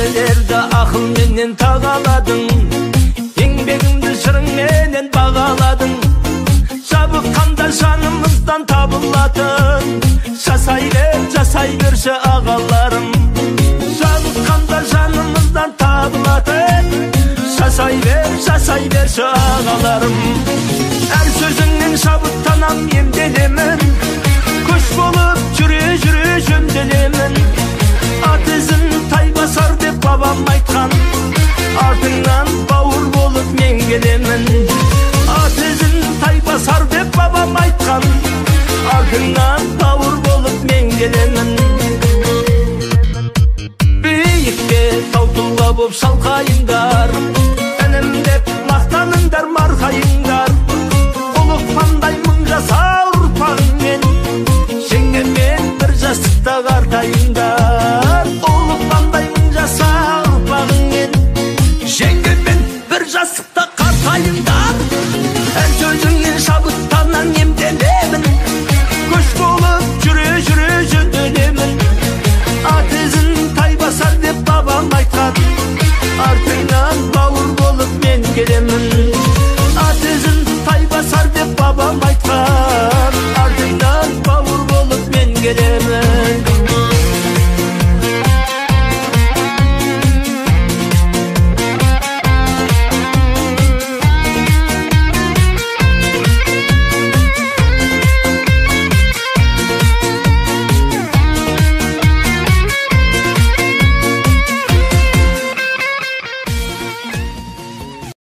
Nerselerde akıl menden tağaladın, еңбегіңді шырың менен бағаладың. Жабыққанда жанымыздан табылатын, жасай берші ағаларым. Жабыққанда жанымыздан табылатын, жасай берші ағаларым. Әр сөзіңнен шабыттанам, емделемін, көш болып жүре жөнделемін. Ат ізін тай басар деп бабам айтқан, артыңнан бауыр болып мен келемін. Ат ізін тай басар деп бабам айтқан, артыңнан бауыр болып мен келемін. Биікте тау тұлға боп шалқайында,